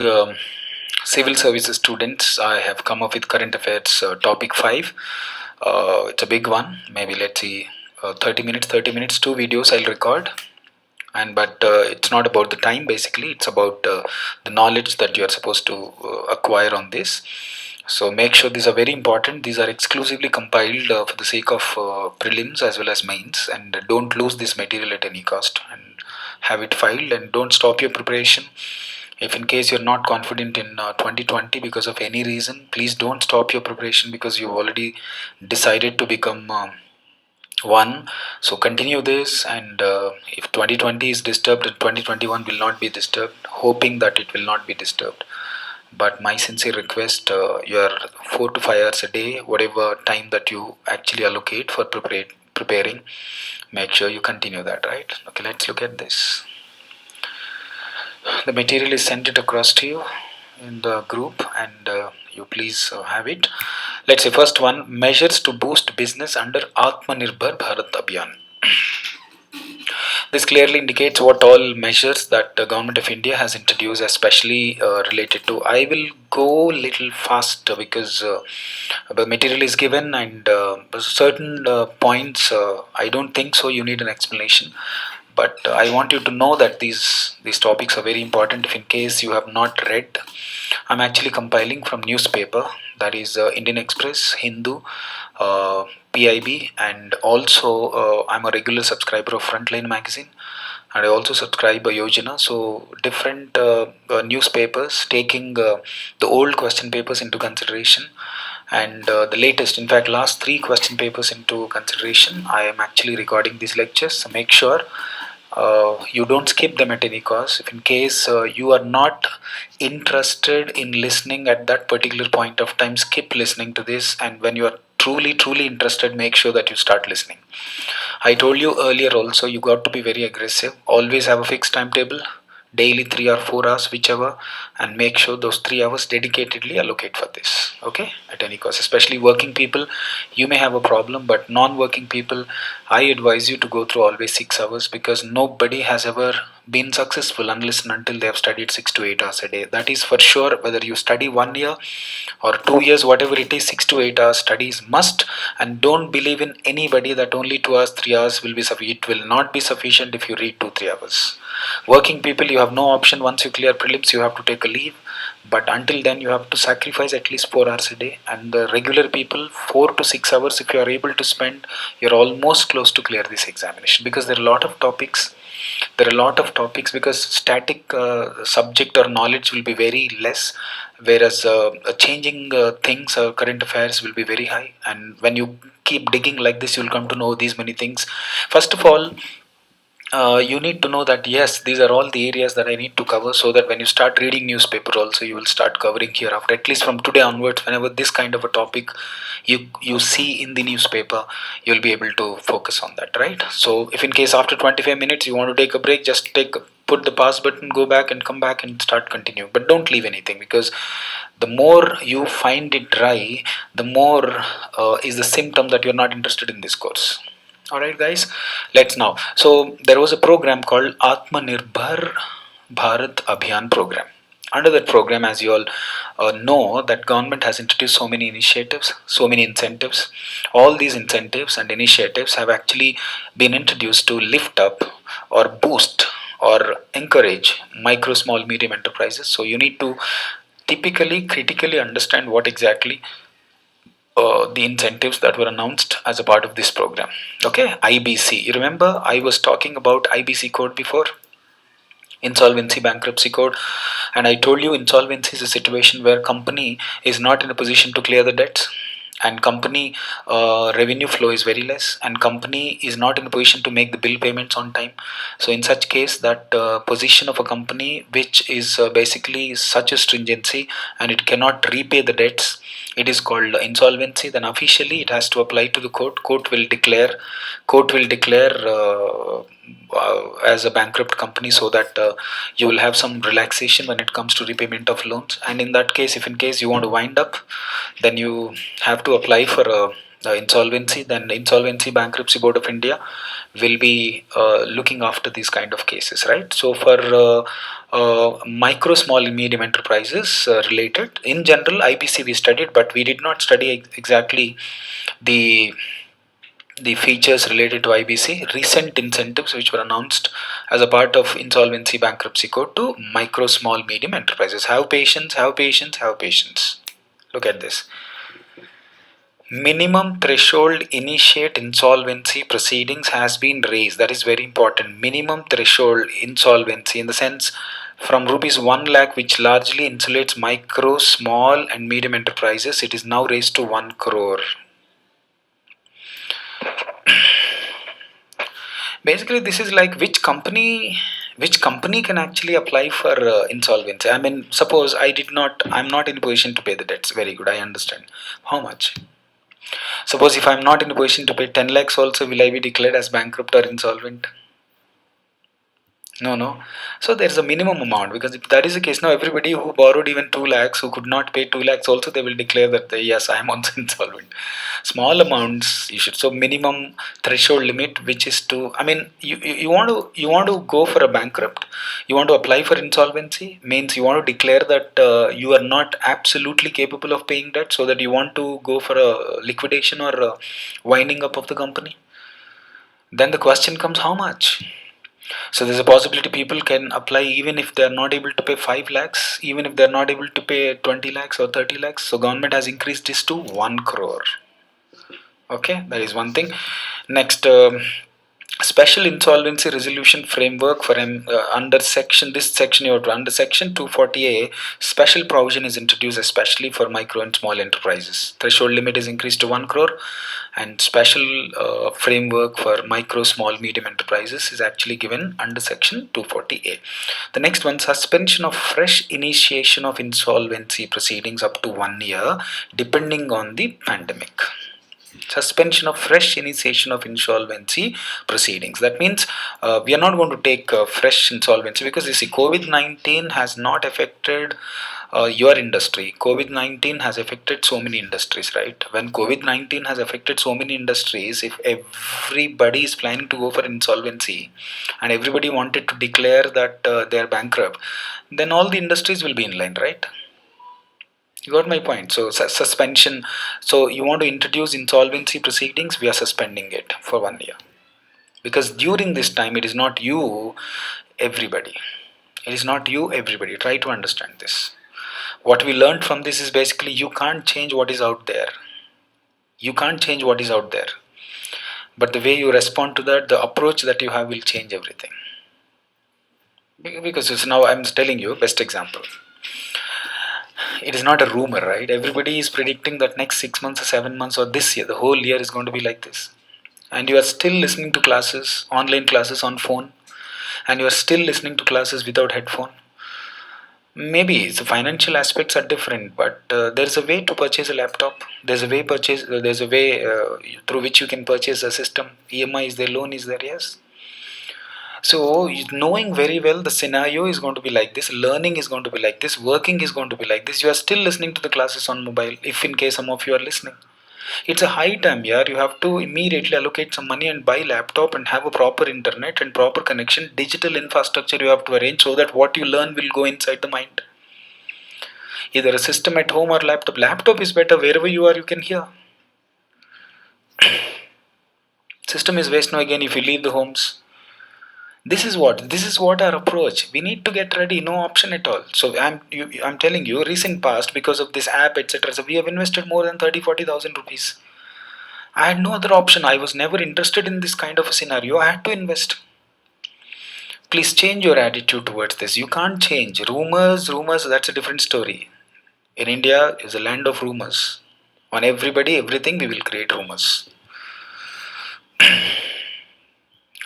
um, Civil services students, I have come up with current affairs topic 5. It's a big one. Maybe let's see, 30 minutes, 30 minutes, 2 videos I'll record. And but it's not about the time. Basically, it's about the knowledge that you are supposed to acquire on this. So make sure these are very important. These are exclusively compiled for the sake of prelims as well as mains, and don't lose this material at any cost. And have it filed, and don't stop your preparation. If in case you're not confident in 2020 because of any reason, please don't stop your preparation, because you've already decided to become one. So continue this, and if 2020 is disturbed, then 2021 will not be disturbed, hoping that it will not be disturbed. But my sincere request, your 4 to 5 hours a day, whatever time that you actually allocate for preparing, make sure you continue that, right? Okay, let's look at this. The material is sent it across to you in the group, and you please have it. Let's say first one, measures to boost business under Atmanirbhar Bharat Abhiyan. This clearly indicates what all measures that the government of India has introduced, especially related to. I will go little fast because the material is given, and certain points I don't think so you need an explanation. But I want you to know that these topics are very important. If in case you have not read, I'm actually compiling from newspaper, that is Indian Express, Hindu, PIB, and also I'm a regular subscriber of Frontline magazine, and I also subscribe a Yojana. So different newspapers taking the old question papers into consideration, and the latest, in fact last 3 question papers into consideration. I am actually recording these lectures, so make sure you don't skip them at any cost. If in case you are not interested in listening at that particular point of time, skip listening to this, and when you are truly interested, make sure that you start listening. I told you earlier also, you got to be very aggressive. Always have a fixed timetable, daily 3 or 4 hours, whichever, and make sure those 3 hours dedicatedly allocate for this. Okay, at any cost. Especially working people, you may have a problem, but non-working people, I advise you to go through always 6 hours, because nobody has ever been successful unless and until they have studied 6 to 8 hours a day. That is for sure. Whether you study 1 year or 2 years, whatever it is, 6 to 8 hours study is must. And don't believe in anybody that only 2 hours, 3 hours will be sufficient. It will not be sufficient if you read 2, 3 hours. Working people, you have no option. Once you clear prelims, you have to take a leave. But until then, you have to sacrifice at least 4 hours a day. And the regular people, 4 to 6 hours, if you are able to spend, you're almost close to clear this examination, because there are a lot of topics. Because static subject or knowledge will be very less, whereas changing things, current affairs will be very high. And when you keep digging like this, you'll come to know these many things. First of all, you need to know that yes, these are all the areas that I need to cover, so that when you start reading newspaper also, you will start covering hereafter. At least from today onwards, whenever this kind of a topic you see in the newspaper, you'll be able to focus on that, right? So if in case after 25 minutes you want to take a break, just put the pause button, go back and come back and start continue. But don't leave anything, because the more you find it dry, the more is the symptom that you're not interested in this course. All right, guys, let's now. So there was a program called Atmanirbhar Bharat Abhiyan program. Under that program, as you all know, that government has introduced so many initiatives, so many incentives. All these incentives and initiatives have actually been introduced to lift up or boost or encourage micro, small, medium enterprises. So you need to typically critically understand what exactly the incentives that were announced as a part of this program. Okay, IBC. You remember I was talking about IBC code before, Insolvency Bankruptcy Code, and I told you insolvency is a situation where company is not in a position to clear the debts, and company revenue flow is very less, and company is not in a position to make the bill payments on time. So in such case, that position of a company which is basically such a stringency, and it cannot repay the debts, it is called insolvency. Then officially it has to apply to the court will declare as a bankrupt company, so that you will have some relaxation when it comes to repayment of loans. And in that case, if in case you want to wind up, then you have to apply for a insolvency, then the Insolvency Bankruptcy Board of India will be looking after these kind of cases, right? So for micro, small, and medium enterprises related, in general, IBC we studied, but we did not study exactly the features related to IBC, recent incentives which were announced as a part of Insolvency Bankruptcy Code to micro, small, medium enterprises. Have patience, have patience, have patience. Look at this. Minimum threshold initiate insolvency proceedings has been raised. That is very important. Minimum threshold insolvency, in the sense from rupees 1 lakh, which largely insulates micro, small, and medium enterprises, it is now raised to 1 crore. Basically, this is like which company can actually apply for insolvency. I mean, suppose I'm not in a position to pay the debts. Very good, I understand. How much? Suppose if I'm not in a position to pay 10 lakhs also, will I be declared as bankrupt or insolvent? No, no. So there is a minimum amount, because if that is the case, now everybody who borrowed even 2 lakhs, who could not pay 2 lakhs also, they will declare that yes, I am also insolvent. Small amounts you should. So minimum threshold limit, which is to, I mean, you want to go for a bankrupt, you want to apply for insolvency, means you want to declare that you are not absolutely capable of paying debt, so that you want to go for a liquidation or a winding up of the company. Then the question comes, how much? So there's a possibility people can apply even if they are not able to pay 5 lakhs, even if they are not able to pay 20 lakhs or 30 lakhs. So government has increased this to 1 crore. Okay, that is one thing. Next, special insolvency resolution framework for under section, this section you have to, under section 240A, special provision is introduced especially for micro and small enterprises. Threshold limit is increased to 1 crore, and special framework for micro, small, medium enterprises is actually given under section 240A. The next one, suspension of fresh initiation of insolvency proceedings up to 1 year depending on the pandemic. Suspension of fresh initiation of insolvency proceedings. That means we are not going to take fresh insolvency, because you see, COVID-19 has not affected your industry. COVID-19 has affected so many industries, right? When COVID-19 has affected so many industries, if everybody is planning to go for insolvency and everybody wanted to declare that they are bankrupt, then all the industries will be in line, right? You got my point. So suspension. So you want to introduce insolvency proceedings, we are suspending it for 1 year, because during this time it is not you, everybody. It is not you, everybody. Try to understand this. What we learned from this is basically you can't change what is out there. You can't change what is out there. But the way you respond to that, the approach that you have will change everything. Because it's now I'm telling you, best example. It is not a rumor, right? Everybody is predicting that next 6 months or 7 months or this year, the whole year is going to be like this. And you are still listening to classes, online classes on phone, and you are still listening to classes without headphone. Maybe the financial aspects are different, but there's a way to purchase a laptop. There's a way through which you can purchase a system. EMI is there, loan is there, yes. So, knowing very well the scenario is going to be like this, learning is going to be like this, working is going to be like this, you are still listening to the classes on mobile, if in case some of you are listening. It's a high time, yeah. You have to immediately allocate some money and buy laptop and have a proper internet and proper connection, digital infrastructure you have to arrange, so that what you learn will go inside the mind. Either a system at home or laptop. Laptop is better, wherever you are, you can hear. System is waste now again if you leave the homes. This is what our approach. We need to get ready, no option at all. So I'm telling you, recent past, because of this app, etc. So we have invested more than 30,000-40,000 rupees. I had no other option. I was never interested in this kind of a scenario. I had to invest. Please change your attitude towards this. You can't change. Rumors, that's a different story. In India is a land of rumors. On everybody, everything, we will create rumors.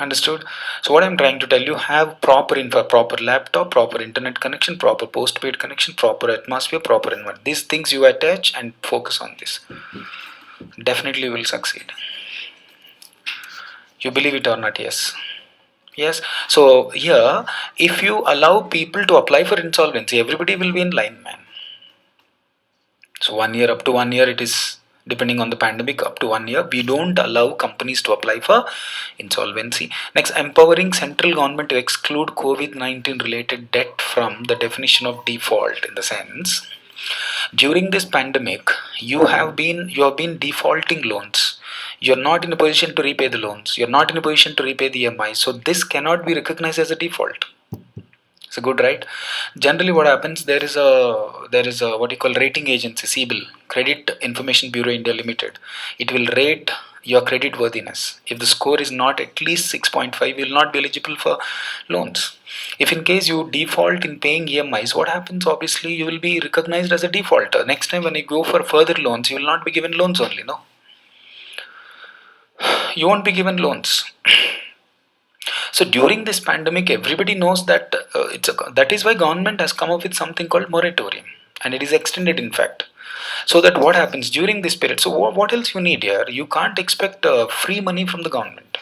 Understood? So what I'm trying to tell you, have proper info, proper laptop, proper internet connection, proper postpaid connection, proper atmosphere, proper environment. These things you attach and focus on this. Definitely will succeed. You believe it or not? Yes. Yes. So here, if you allow people to apply for insolvency, everybody will be in line, man. So 1 year, up to 1 year, it is depending on the pandemic, up to 1 year. We don't allow companies to apply for insolvency. Next, empowering central government to exclude COVID-19 related debt from the definition of default, in the sense, during this pandemic, you have been defaulting loans. You're not in a position to repay the loans. You're not in a position to repay the EMI. So this cannot be recognized as a default. It's a good, right? Generally, what happens, there is a what you call rating agency, CBIL, Credit Information Bureau India Limited. It will rate your credit worthiness. If the score is not at least 6.5, you will not be eligible for loans. If in case you default in paying EMIs, what happens? Obviously, you will be recognized as a defaulter. Next time when you go for further loans, you will not be given loans only. No, you won't be given loans. So during this pandemic, everybody knows that that is why government has come up with something called moratorium, and it is extended, in fact. So that what happens during this period? So what else you need here? You can't expect free money from the government.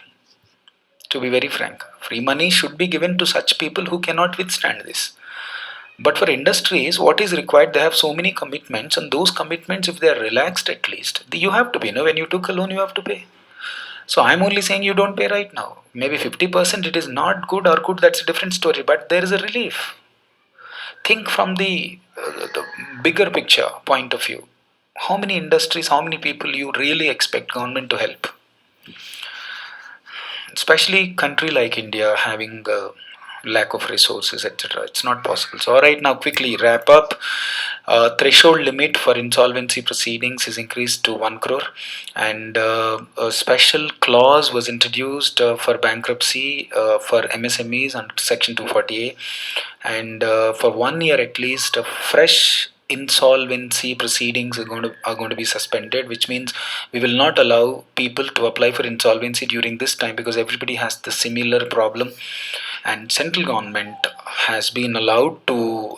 To be very frank, free money should be given to such people who cannot withstand this. But for industries, what is required? They have so many commitments, and those commitments, if they are relaxed, at least you have to pay. When you took a loan, you have to pay. So I'm only saying you don't pay right now. Maybe 50% it is not good or good, that's a different story, but there is a relief. Think from the bigger picture point of view. How many industries, how many people you really expect government to help? Especially country like India having a lack of resources, etc. It's not possible. So, all right, now quickly wrap up. Threshold limit for insolvency proceedings is increased to 1 crore, and a special clause was introduced for bankruptcy for MSMEs under Section 240A, and for 1 year at least, fresh insolvency proceedings are going to be suspended, which means we will not allow people to apply for insolvency during this time, because everybody has the similar problem, and central government has been allowed to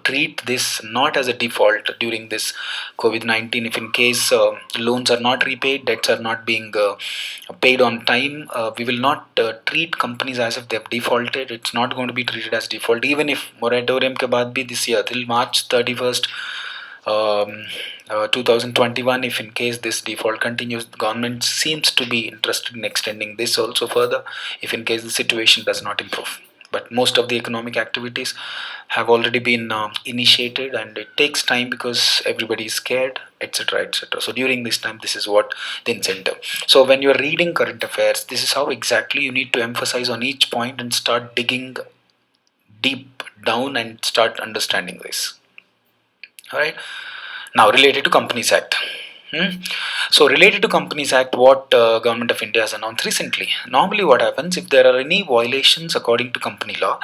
treat this not as a default during this COVID-19. If in case loans are not repaid, debts are not being paid on time, we will not treat companies as if they have defaulted. It's not going to be treated as default, even if moratorium ke baad bhi this year till March 31st, 2021, if in case this default continues, the government seems to be interested in extending this also further, if in case the situation does not improve. But most of the economic activities have already been initiated, and it takes time because everybody is scared, etc., etc. So during this time, this is what the incentive. So when you are reading current affairs, this is how exactly you need to emphasize on each point and start digging deep down and start understanding this. All right. Now, related to Companies Act. So, related to Companies Act, what Government of India has announced recently. Normally, what happens if there are any violations according to company law?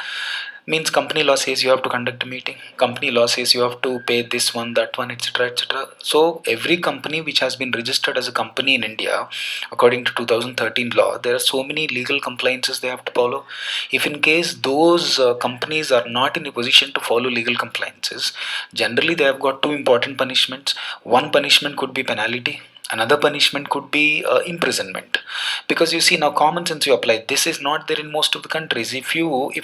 Means company law says you have to conduct a meeting. Company law says you have to pay this one, that one, etc., etc. So, every company which has been registered as a company in India, according to 2013 law, there are so many legal compliances they have to follow. If in case those companies are not in a position to follow legal compliances, generally they have got two important punishments. One punishment could be penalty, another punishment could be imprisonment. Because you see, now common sense you apply, this is not there in most of the countries. If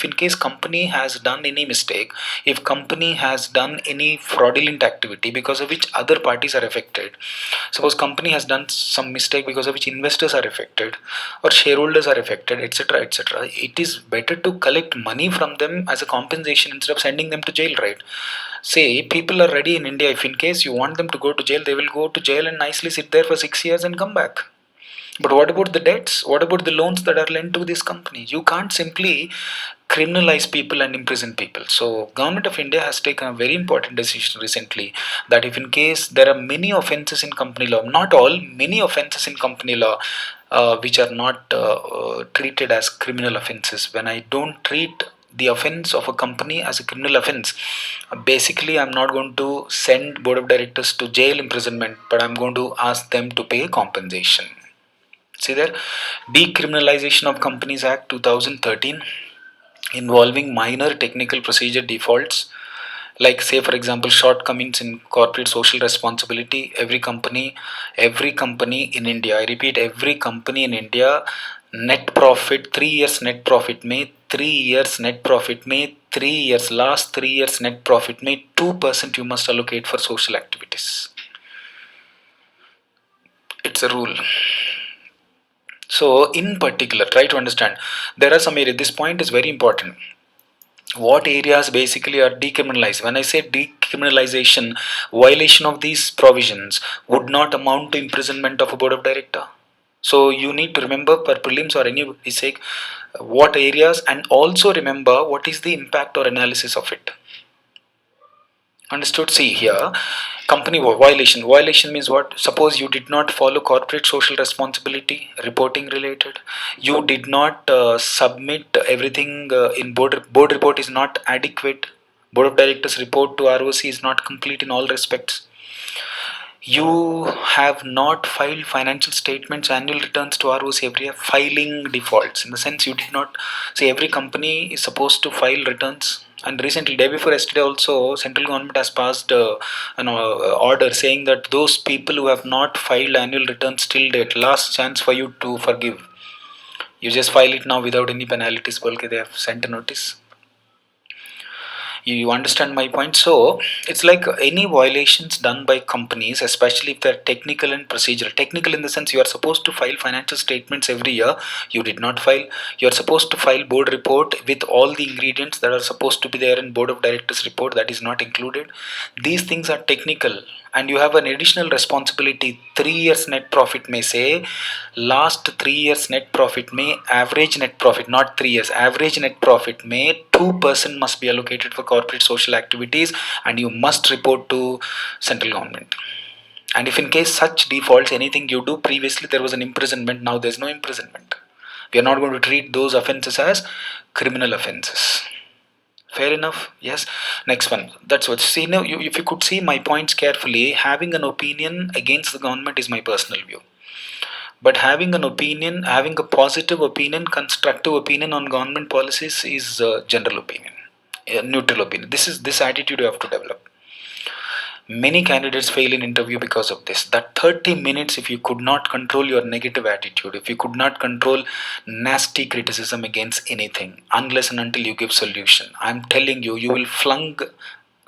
in case company has done any mistake, if company has done any fraudulent activity because of which other parties are affected, suppose company has done some mistake because of which investors are affected or shareholders are affected, etc., etc., it is better to collect money from them as a compensation instead of sending them to jail, right? Say people are ready in India, if in case you want them to go to jail, they will go to jail and nicely sit there for 6 years and come back. But what about the debts? What about the loans that are lent to these companies? You can't simply criminalize people and imprison people. So Government of India has taken a very important decision recently, that if in case there are many offences in company law, not all, many offences in company law which are not treated as criminal offences. When I don't treat the offense of a company as a criminal offense, basically I'm not going to send board of directors to jail imprisonment, but I'm going to ask them to pay compensation. See there, Decriminalization of Companies Act 2013, involving minor technical procedure defaults, like say for example shortcomings in corporate social responsibility. Every company in India, I repeat, every company in India, net profit 3 years, net profit made 3 years, net profit made 3 years, last 3 years net profit made 2% you must allocate for social activities. It's a rule. So, in particular, try to understand. There are some areas. This point is very important. What areas basically are decriminalized? When I say decriminalization, violation of these provisions would not amount to imprisonment of a board of director. So you need to remember per prelims or any sake what areas, and also remember what is the impact or analysis of it. Understood? See here, company violation. Violation means what? Suppose you did not follow corporate social responsibility reporting related. You did not submit everything in board report is not adequate. Board of directors report to ROC is not complete in all respects. You have not filed financial statements, annual returns to ROC every year. Filing defaults, in the sense you did not see, every company is supposed to file returns. And recently, day before yesterday, also central government has passed order saying that those people who have not filed annual returns till date, last chance for you to forgive. You just file it now without any penalties. Bolke they have sent a notice. You understand my point? So it's like any violations done by companies, especially if they're technical and procedural. Technical in the sense you are supposed to file financial statements every year, you did not file. You are supposed to file board report with all the ingredients that are supposed to be there in board of directors report, that is not included. These things are technical, and you have an additional responsibility. 3 years net profit may say, last 3 years net profit may, average net profit, not 3 years, average net profit may 2% must be allocated for corporate social activities, and you must report to central government. And if in case such defaults, anything you do previously, there was an imprisonment, now there's no imprisonment. We are not going to treat those offenses as criminal offenses. Fair enough. Yes. Next one. That's what. See now, if you could see my points carefully, having an opinion against the government is my personal view. But having an opinion, having a positive opinion, constructive opinion on government policies is general opinion, neutral opinion. This attitude you have to develop. Many candidates fail in interview because of this. That 30 minutes, if you could not control your negative attitude, if you could not control nasty criticism against anything, unless and until you give solution, I'm telling you, you will flung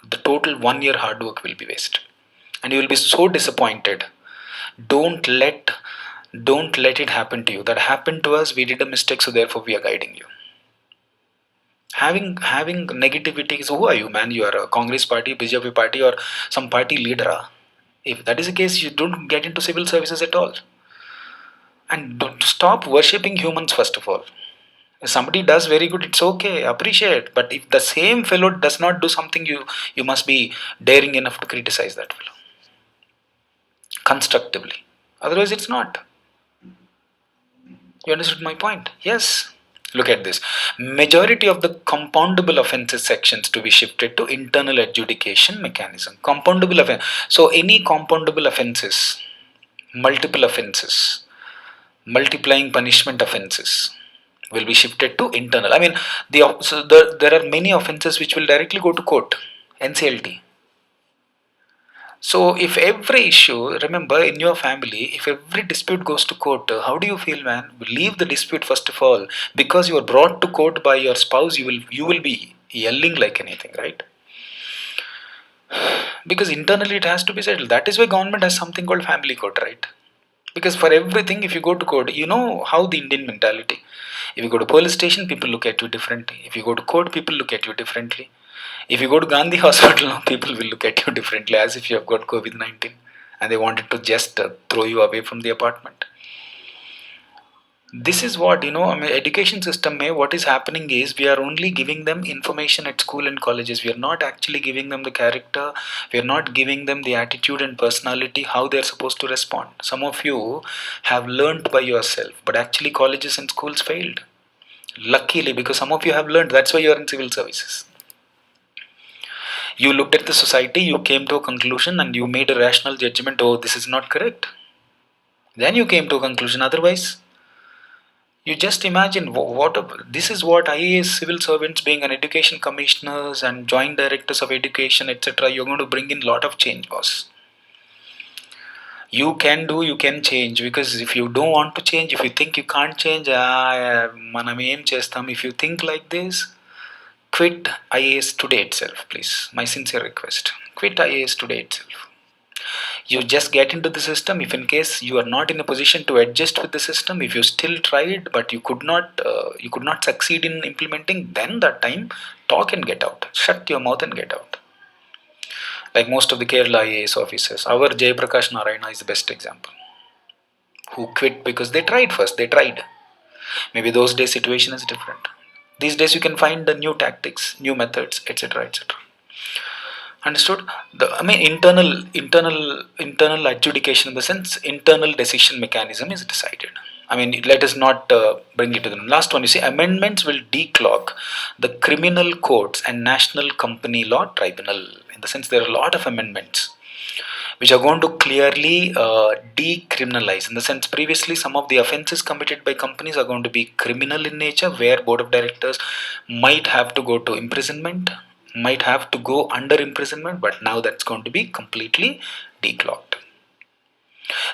the total 1 year hard work will be wasted, and you will be so disappointed. Don't let don't let it happen to you. That happened to us. We did a mistake, so therefore we are guiding you. Having negativity is, who are you, man? You are a Congress party, BJP party, or some party leader. If that is the case, you don't get into civil services at all. And don't stop worshipping humans first of all. If somebody does very good, it's okay, appreciate. But if the same fellow does not do something, you must be daring enough to criticize that fellow constructively. Otherwise, it's not. You understood my point? Yes. Look at this. Majority of the compoundable offences sections to be shifted to internal adjudication mechanism. Compoundable offense. So any compoundable offences, multiple offences, multiplying punishment offences will be shifted to internal. I mean, there are many offences which will directly go to court, NCLT. So, if every issue, remember in your family, if every dispute goes to court, how do you feel, man? Leave the dispute first of all, because you are brought to court by your spouse. You will be yelling like anything, right? Because internally it has to be settled. That is why government has something called family court, right? Because for everything, if you go to court, you know how the Indian mentality. If you go to police station, people look at you differently. If you go to court, people look at you differently. If you go to Gandhi hospital now, people will look at you differently, as if you have got COVID-19 and they wanted to just throw you away from the apartment. This is what, I mean, education system may, what is happening is we are only giving them information at school and colleges. We are not actually giving them the character. We are not giving them the attitude and personality, how they are supposed to respond. Some of you have learned by yourself, but actually colleges and schools failed. Luckily, because some of you have learned, that's why you are in civil services. You looked at the society, you came to a conclusion, and you made a rational judgment. Oh, this is not correct. Then you came to a conclusion. Otherwise, you just imagine this is what IAS civil servants, being an education commissioners and joint directors of education, etc. You're going to bring in a lot of change, boss. You can do, you can change, because if you don't want to change, if you think you can't change, మనం ఏం చేస్తాం. If you think like this, quit IAS today itself, please. My sincere request. Quit IAS today itself. You just get into the system. If in case you are not in a position to adjust with the system, if you still tried but you could not succeed in implementing, then that time talk and get out. Shut your mouth and get out. Like most of the Kerala IAS officers, our Jayaprakash Narayana is the best example, who quit because they tried first. They tried. Maybe those days situation is different. These days you can find the new tactics, new methods, etc., etc. Understood? Internal adjudication, in the sense internal decision mechanism is decided. I mean, let us not bring it to the last one. You see, amendments will declog the criminal courts and national company law tribunal. In the sense, there are a lot of amendments which are going to clearly decriminalize. In the sense, previously some of the offences committed by companies are going to be criminal in nature, where board of directors might have to go to imprisonment, might have to go under imprisonment, but now that's going to be completely declogged.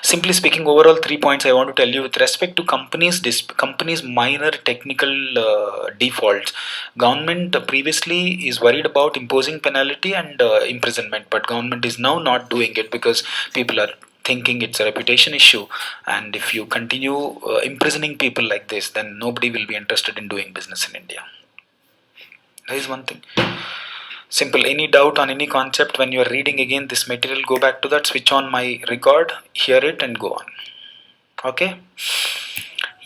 Simply speaking, overall 3 points I want to tell you with respect to companies minor technical defaults. Government previously is worried about imposing penalty and imprisonment, but government is now not doing it because people are thinking it's a reputation issue, and if you continue imprisoning people like this, then nobody will be interested in doing business in India. That is one thing. Simple. Any doubt on any concept when you are reading again this material, go back to that, switch on my record, hear it, and go on. Okay?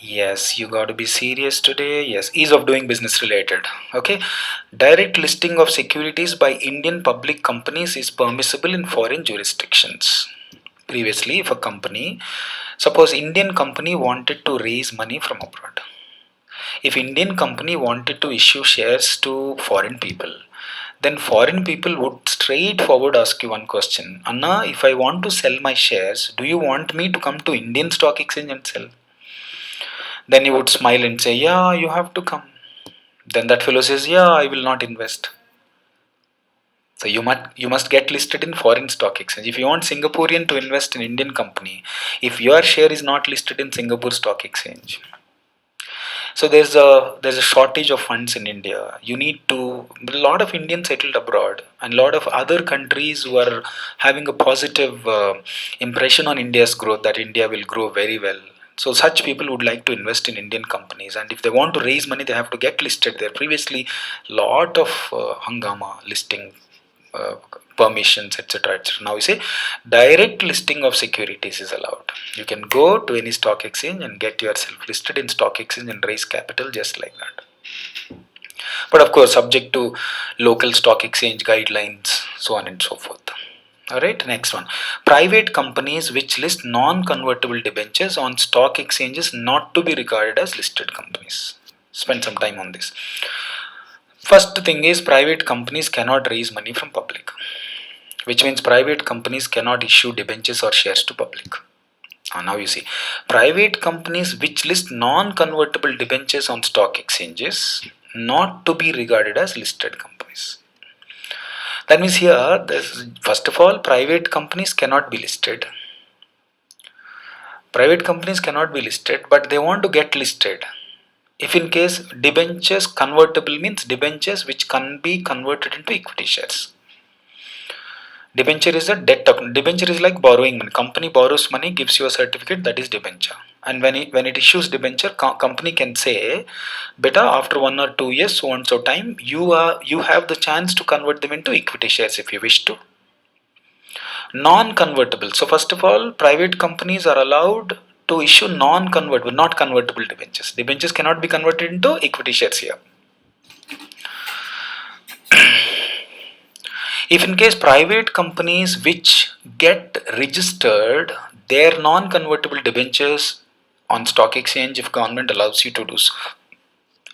Yes, you got to be serious today. Yes, ease of doing business related. Okay? Direct listing of securities by Indian public companies is permissible in foreign jurisdictions. Previously, if a company, suppose Indian company wanted to raise money from abroad. If Indian company wanted to issue shares to foreign people, then foreign people would straightforward ask you one question: Anna, if I want to sell my shares, do you want me to come to Indian stock exchange and sell? Then you would smile and say, yeah, you have to come. Then that fellow says, yeah, I will not invest. So you must get listed in foreign stock exchange. If you want Singaporean to invest in Indian company, if your share is not listed in Singapore stock exchange, so there's a shortage of funds in India. You need to, a lot of Indians settled abroad, and a lot of other countries who are having a positive impression on India's growth, that India will grow very well. So such people would like to invest in Indian companies, and if they want to raise money, they have to get listed there. Previously, lot of hangama listing. Permissions, etc., etc. Now you say direct listing of securities is allowed. You can go to any stock exchange and get yourself listed in stock exchange and raise capital just like that. But of course, subject to local stock exchange guidelines, so on and so forth. Alright, next one. Private companies which list non-convertible debentures on stock exchanges not to be regarded as listed companies. Spend some time on this. First thing is, private companies cannot raise money from public, which means private companies cannot issue debentures or shares to public. Now you see, private companies which list non-convertible debentures on stock exchanges not to be regarded as listed companies. That means here, first of all, private companies cannot be listed. Private companies cannot be listed, but they want to get listed. If in case debentures convertible means debentures which can be converted into equity shares. Debenture is a debt. Debenture is like borrowing money. Company borrows money, gives you a certificate, that is debenture. And when it issues debenture, company can say, beta, after 1 or 2 years, so and so time, you have the chance to convert them into equity shares if you wish to. Non-convertible. So first of all, private companies are allowed to issue non-convertible, not convertible debentures. Debentures cannot be converted into equity shares here. If in case private companies which get registered their non-convertible debentures on stock exchange, if government allows you to do so,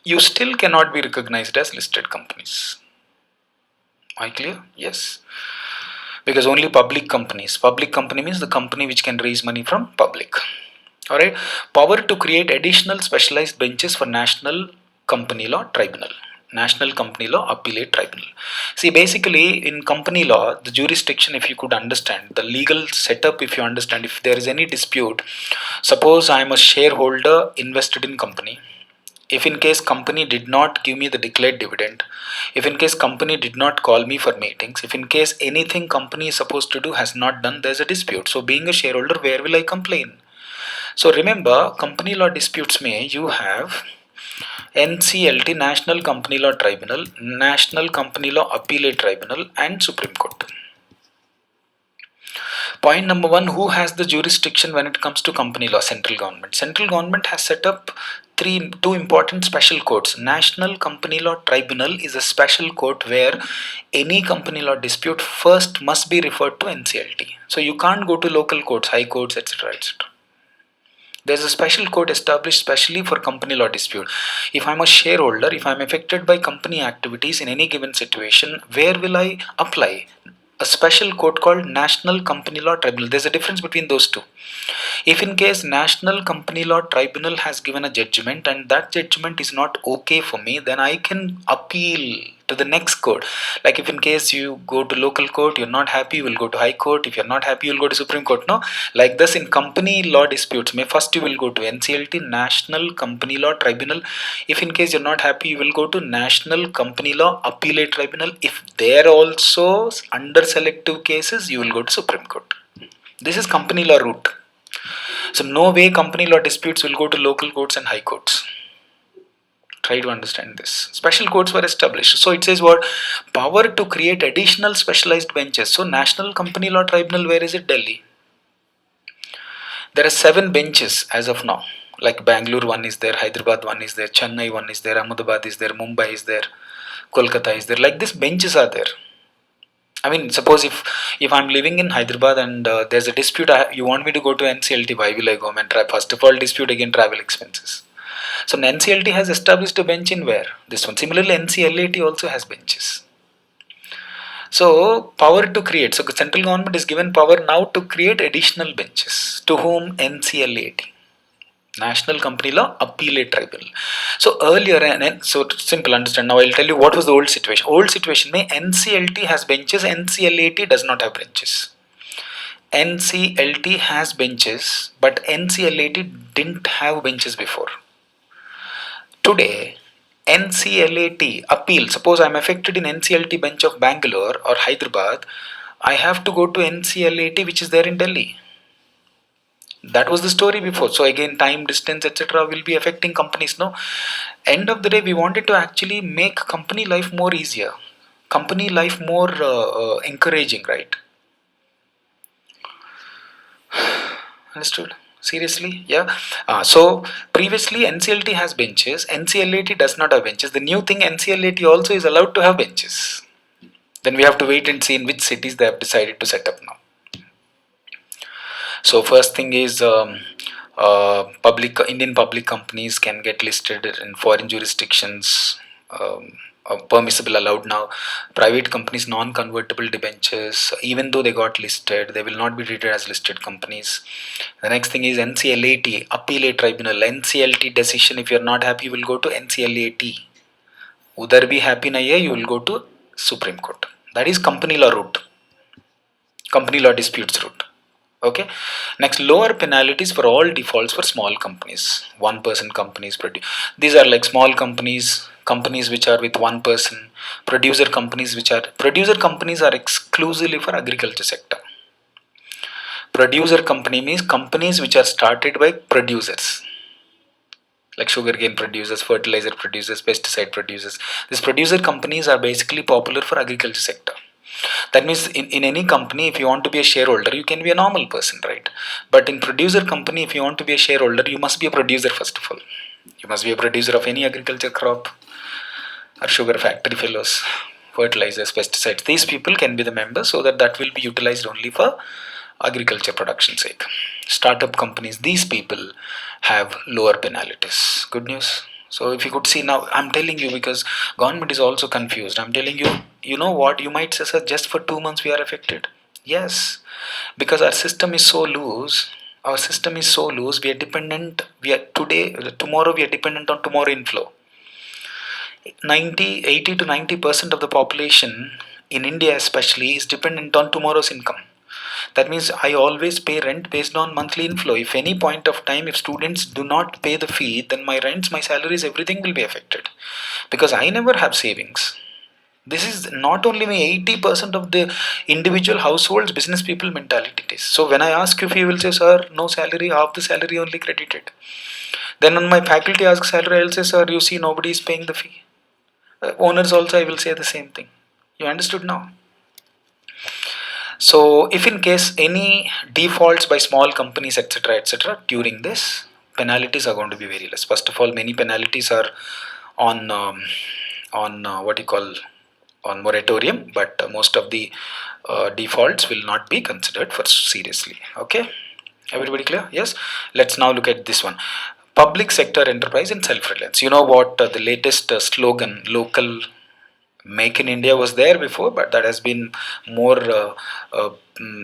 you still cannot be recognized as listed companies. Am I clear? Yes. Because only public company means the company which can raise money from public. Alright. Power to create additional specialized benches for National Company Law Tribunal. National Company Law Appellate Tribunal. See, basically in company law, the jurisdiction, if you could understand, the legal setup, if you understand, if there is any dispute, suppose I am a shareholder invested in company. if in case company did not give me the declared dividend, if in case company did not call me for meetings, if in case anything company is supposed to do has not done, there's a dispute. So being a shareholder, where will I complain? So remember, company law disputes may you have NCLT, National Company Law Tribunal, National Company Law Appellate Tribunal, and Supreme Court. Point number one, who has the jurisdiction when it comes to company law? Central government. Central government has set up two important special courts. National Company Law Tribunal is a special court where any company law dispute first must be referred to NCLT. So you can't go to local courts, high courts, etc. etc. There's a special court established specially for company law dispute. If I'm a shareholder, if I'm affected by company activities in any given situation, where will I apply? A special court called National Company Law Tribunal. There's a difference between those two. If in case National Company Law Tribunal has given a judgment and that judgment is not okay for me, then I can appeal to the next court. Like if in case you go to local court, you're not happy, you will go to high court. If you're not happy, you'll go to Supreme Court. No, like this in company law disputes, may first you will go to NCLT, National Company Law Tribunal. If in case you're not happy, you will go to National Company Law Appellate Tribunal. If they're also under selective cases, you will go to Supreme Court. This is company law route. So no way company law disputes will go to local courts and high courts. Try to understand this. Special courts were established. So it says what? Power to create additional specialized benches. So National Company Law Tribunal, where is it? Delhi. There are 7 benches as of now. Like Bangalore one is there, Hyderabad one is there, Chennai one is there, Ahmedabad is there, Mumbai is there, Kolkata is there. Like these benches are there. I mean, suppose if I'm living in Hyderabad and there's a dispute, you want me to go to NCLT, why will I go and try? First of all, dispute again travel expenses. So NCLT has established a bench in where? This one. Similarly, NCLAT also has benches. So power to create. So the central government is given power now to create additional benches. To whom? NCLAT. National Company Law Appellate Tribunal. So earlier, and so simple understand. Now I'll tell you what was the old situation. Old situation may NCLT has benches, NCLAT does not have benches. NCLT has benches, but NCLAT didn't have benches before. Today, NCLAT appeal. Suppose I'm affected in NCLT bench of Bangalore or Hyderabad, I have to go to NCLAT, which is there in Delhi. That was the story before. So again, time, distance, etc. will be affecting companies. No, end of the day, we wanted to actually make company life more easier, company life more encouraging, right? Understood? Seriously? Yeah. So previously NCLT has benches, NCLAT does not have benches. The new thing, NCLAT also is allowed to have benches. Then we have to wait and see in which cities they have decided to set up now. So first thing is Indian public companies can get listed in foreign jurisdictions. Permissible, allowed now. Private companies, non-convertible debentures, even though they got listed, they will not be treated as listed companies. The next thing is NCLAT, Appellate Tribunal. NCLT decision, if you are not happy, you will go to NCLAT. Udhar bhi happy nahi hai, you will go to Supreme Court. That is company law route, company law disputes route. Okay. Next, lower penalties for all defaults for small companies, 1% companies. These are like small companies, companies which are with 1 person, producer companies are exclusively for agriculture sector. Producer company means companies which are started by producers, like sugarcane producers, fertilizer producers, pesticide producers. These producer companies are basically popular for agriculture sector. That means in any company, if you want to be a shareholder, you can be a normal person, right? But in producer company, if you want to be a shareholder, you must be a producer first of all. You must be a producer of any agriculture crop or sugar factory fellows, fertilizers, pesticides. These people can be the members, so that will be utilized only for agriculture production sake. Startup companies, these people have lower penalties. Good news. So if you could see now, I'm telling you because government is also confused. I'm telling you, you know what? You might say, sir, just for 2 months we are affected. Yes, because our system is so loose. Our system is so loose. We are dependent. Tomorrow we are dependent on tomorrow inflow. 80 to 90% of the population in India especially is dependent on tomorrow's income. That means I always pay rent based on monthly inflow. If any point of time, if students do not pay the fee, then my rents, my salaries, everything will be affected, because I never have savings. This is not only my 80% of the individual households, business people mentality it is. So when I ask you, if you will say, sir, no salary, half the salary only credited. Then when my faculty asks salary, I will say, sir, you see, nobody is paying the fee. Owners also, I will say the same thing. You understood now? So if in case any defaults by small companies, etc., during this, penalties are going to be very less. First of all, many penalties are on what you call, on moratorium, but most of the defaults will not be considered for seriously. Okay, everybody clear? Yes. Let's now look at this one. Public sector enterprise and self-reliance. You know what, the latest slogan, local make in India, was there before, but that has been more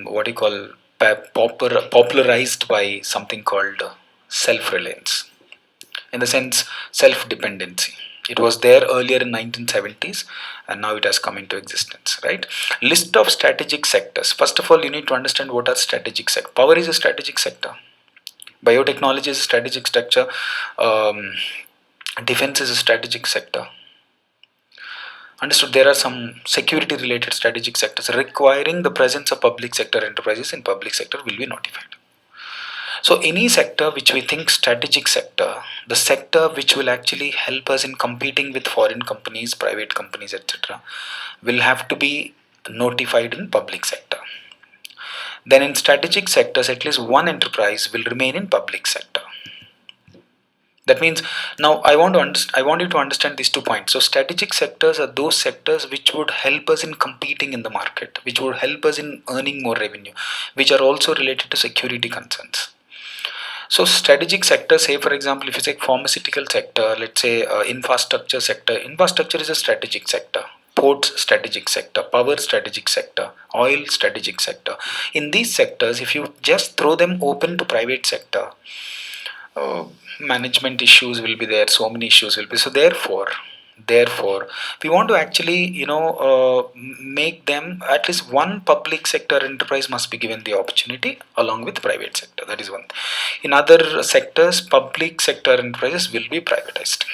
what you call, popularized by something called self-reliance, in the sense self-dependency. It was there earlier in 1970s, and now it has come into existence, right? List of strategic sectors. First of all, you need to understand what are strategic sectors. Power is a strategic sector. Biotechnology is a strategic sector. Um, Defense is a strategic sector. Understood. There are some security related strategic sectors requiring the presence of public sector enterprises in public sector will be notified. So any sector which we think strategic sector, the sector which will actually help us in competing with foreign companies, private companies, etc., will have to be notified in public sector. Then in strategic sectors, at least one enterprise will remain in public sector. That means, now I want you to understand these 2 points. So strategic sectors are those sectors which would help us in competing in the market, which would help us in earning more revenue, which are also related to security concerns. So strategic sector, say for example, if you say pharmaceutical sector, let's say infrastructure sector. Infrastructure is a strategic sector. Ports strategic sector, power strategic sector, oil strategic sector. In these sectors, if you just throw them open to private sector, management issues will be there. So many issues will be. So therefore, we want to actually, make them, at least one public sector enterprise must be given the opportunity along with private sector. That is one. In other sectors, public sector enterprises will be privatized.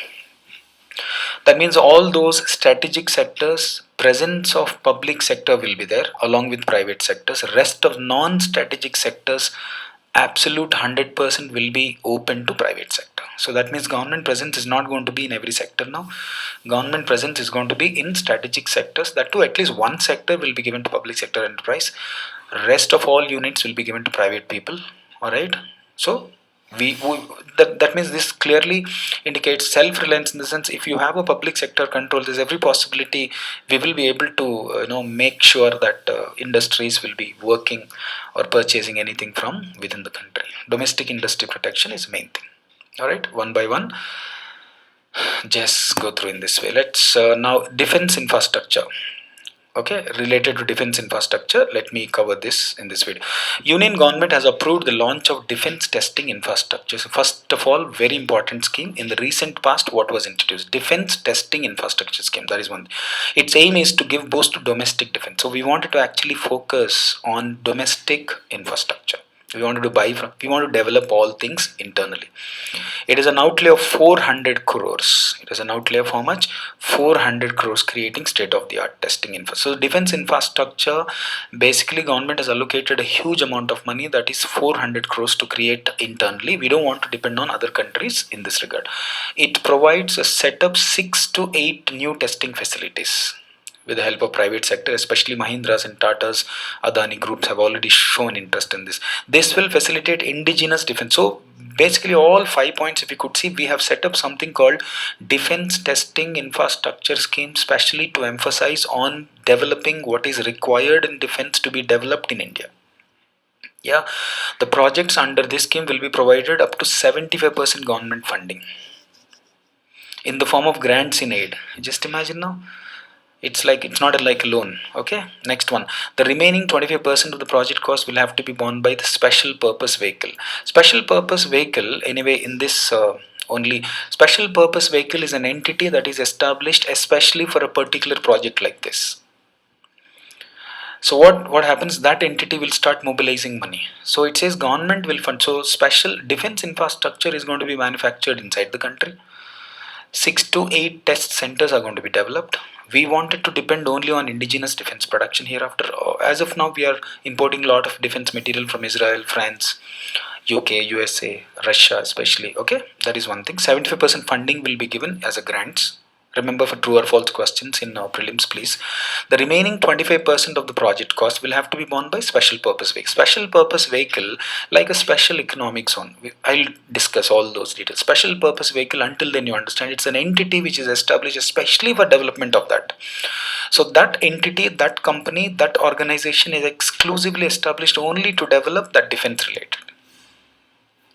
That means all those strategic sectors, presence of public sector will be there along with private sectors. Rest of non-strategic sectors, absolute 100% will be open to private sector. So that means government presence is not going to be in every sector now. Government presence is going to be in strategic sectors. That too, at least one sector will be given to public sector enterprise. Rest of all units will be given to private people. All right. So we that means this clearly indicates self-reliance, in the sense, if you have a public sector control, there's every possibility we will be able to make sure that industries will be working or purchasing anything from within the country. Domestic industry protection is main thing. All right, one by one, just go through in this way. Let's now defense infrastructure. Okay, related to defense infrastructure, let me cover this in this video. Union government has approved the launch of defense testing infrastructure. So first of all, very important scheme in the recent past. What was introduced? Defense testing infrastructure scheme. That is one. Its aim is to give boost to domestic defense. So we wanted to actually focus on domestic infrastructure. We wanted to we want to develop all things internally. It is an outlay of 400 crores. It is an outlay of how much? 400 crores, creating state of the art testing infrastructure. So defense infrastructure, basically government has allocated a huge amount of money, that is 400 crores, to create internally. We don't want to depend on other countries in this regard. It provides a set up 6 to 8 new testing facilities with the help of private sector, especially Mahindra's and Tata's, Adani groups have already shown interest in this. This will facilitate indigenous defense. So basically all 5 points, if you could see, we have set up something called defense testing infrastructure scheme, specially to emphasize on developing what is required in defense to be developed in India. Yeah, the projects under this scheme will be provided up to 75% government funding in the form of grants in aid. Just imagine now. It's not like a loan. Okay, next one. The remaining 25% of the project cost will have to be borne by the special purpose vehicle. Special purpose vehicle, anyway, in this only special purpose vehicle is an entity that is established especially for a particular project like this. So what happens, that entity will start mobilizing money. So it says government will fund, so special defense infrastructure is going to be manufactured inside the country. 6 to 8 test centers are going to be developed. We wanted to depend only on indigenous defense production hereafter. As of now, we are importing a lot of defense material from Israel, France, UK, USA, Russia, especially. Okay, that is one thing. 75% funding will be given as a grants. Remember, for true or false questions in prelims, please. The remaining 25% of the project cost will have to be borne by special purpose vehicle. Special purpose vehicle, like a special economic zone. I'll discuss all those details. Special purpose vehicle, until then you understand, it's an entity which is established especially for development of that. So that entity, that company, that organization is exclusively established only to develop that defense related.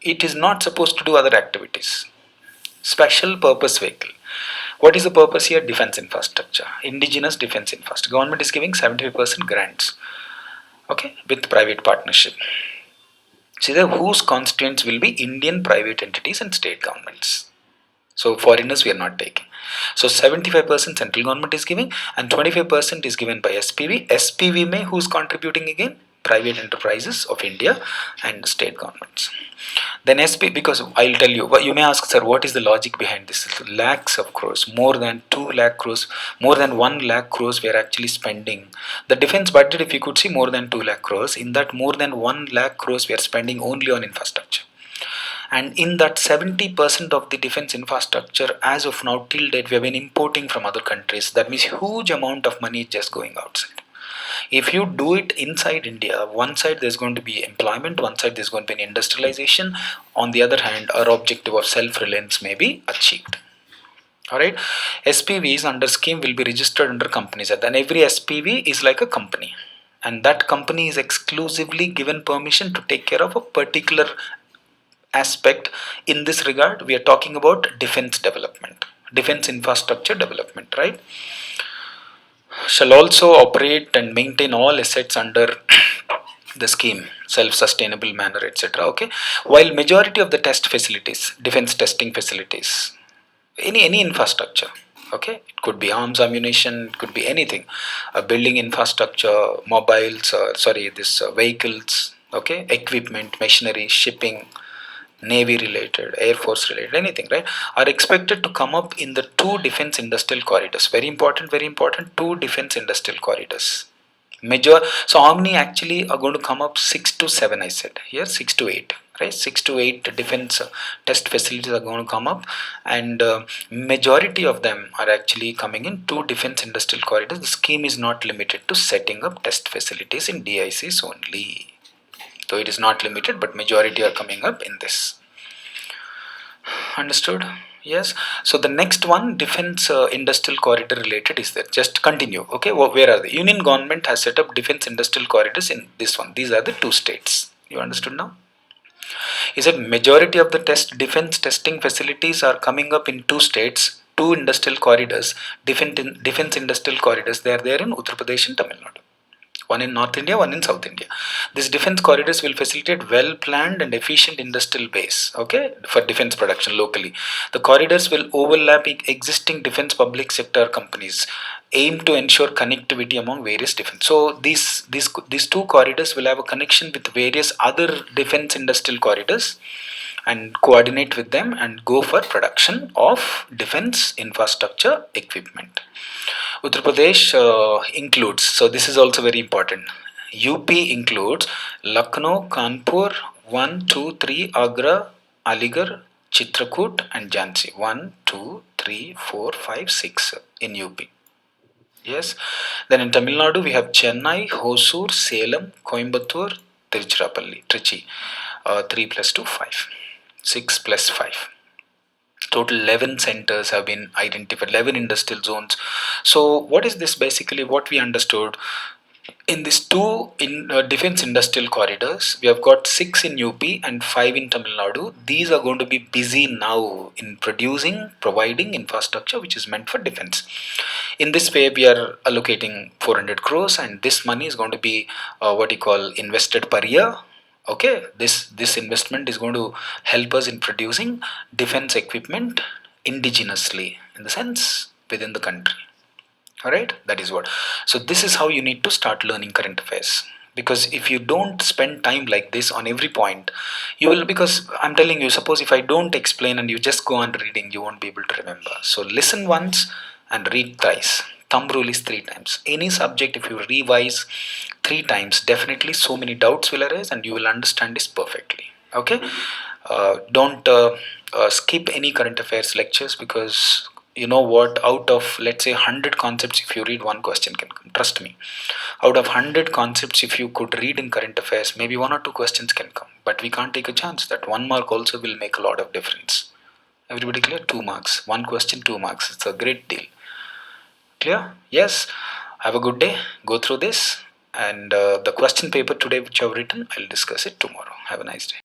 It is not supposed to do other activities. Special purpose vehicle. What is the purpose here? Defense infrastructure, indigenous defense infrastructure. Government is giving 75% grants, okay, with private partnership. See there, whose constituents will be Indian private entities and state governments. So foreigners we are not taking. So 75% central government is giving and 25% is given by SPV. SPV may who's contributing again? Private enterprises of India and state governments. Then SP, because I'll tell you, you may ask, sir, what is the logic behind this? Lakhs of crores, more than 2 lakh crores, more than 1 lakh crores we are actually spending. The defense budget, if you could see, more than 2 lakh crores, in that more than 1 lakh crores we are spending only on infrastructure. And in that 70% of the defense infrastructure, as of now, till date, we have been importing from other countries. That means huge amount of money is just going outside. If you do it inside India, one side there's going to be employment, one side there's going to be an industrialization. On the other hand, our objective of self-reliance may be achieved. Alright, SPVs under scheme will be registered under companies, and then every SPV is like a company, and that company is exclusively given permission to take care of a particular aspect. In this regard, we are talking about defense development, defense infrastructure development, right? Shall also operate and maintain all assets under the scheme, self-sustainable manner, etc. Okay, while majority of the test facilities, defense testing facilities, any infrastructure, okay, it could be arms, ammunition, it could be anything, building infrastructure, mobiles, vehicles, okay, equipment, machinery, shipping, navy related, air force related, anything, right, are expected to come up in the two defense industrial corridors. Very important, very important. Two defense industrial corridors. Major. So how many actually are going to come up? 6 to 7, I said here, 6 to 8, right? 6 to 8 defense test facilities are going to come up, and majority of them are actually coming in two defense industrial corridors. The scheme is not limited to setting up test facilities in DICs only, though it is not limited, but majority are coming up in this. Understood? Yes. So the next one, defense industrial corridor related, is there. Just continue. Okay. Where are they? Union government has set up defense industrial corridors in this one. These are the two states. You understood now? He said majority of the defense testing facilities are coming up in two states, two industrial corridors, defense industrial corridors. They are there in Uttar Pradesh and Tamil Nadu. One in North India, one in South India. These defense corridors will facilitate well-planned and efficient industrial base, okay, for defense production locally. The corridors will overlap existing defense public sector companies, aim to ensure connectivity among various defense. So these two corridors will have a connection with various other defense industrial corridors and coordinate with them and go for production of defense infrastructure equipment. Uttar Pradesh includes, so this is also very important. UP includes Lucknow, Kanpur, 1, 2, 3, Agra, Aligarh, Chitrakoot, and Jhansi. 1, 2, 3, 4, 5, 6 in UP. Yes. Then in Tamil Nadu we have Chennai, Hosur, Salem, Coimbatore, Tiruchirappalli, Trichy. 3 plus 2, 5. 6 plus 5. Total 11 centers have been identified, 11 industrial zones. So what is this basically? What we understood in these two defense industrial corridors, we have got 6 in UP and 5 in Tamil Nadu. These are going to be busy now in providing infrastructure which is meant for defense. In this way, we are allocating 400 crores, and this money is going to be invested per year. Okay, this investment is going to help us in producing defense equipment indigenously, in the sense within the country. All right, that is what. So this is how you need to start learning current affairs. Because if you don't spend time like this on every point, you will. Because I'm telling you, suppose if I don't explain and you just go on reading, you won't be able to remember. So listen once and read thrice. Thumb rule is three times. Any subject, if you revise three times, definitely so many doubts will arise and you will understand this perfectly. Okay, don't skip any current affairs lectures, because you know what, out of let's say 100 concepts, if you read, one question can come. Trust me, out of 100 concepts, if you could read in current affairs, maybe one or two questions can come, but we can't take a chance that 1 mark also will make a lot of difference. Everybody clear? 2 marks, one question, 2 marks, it's a great deal. Clear? Yes. Have a good day. Go through this, and the question paper today which I've written, I'll discuss it tomorrow. Have a nice day.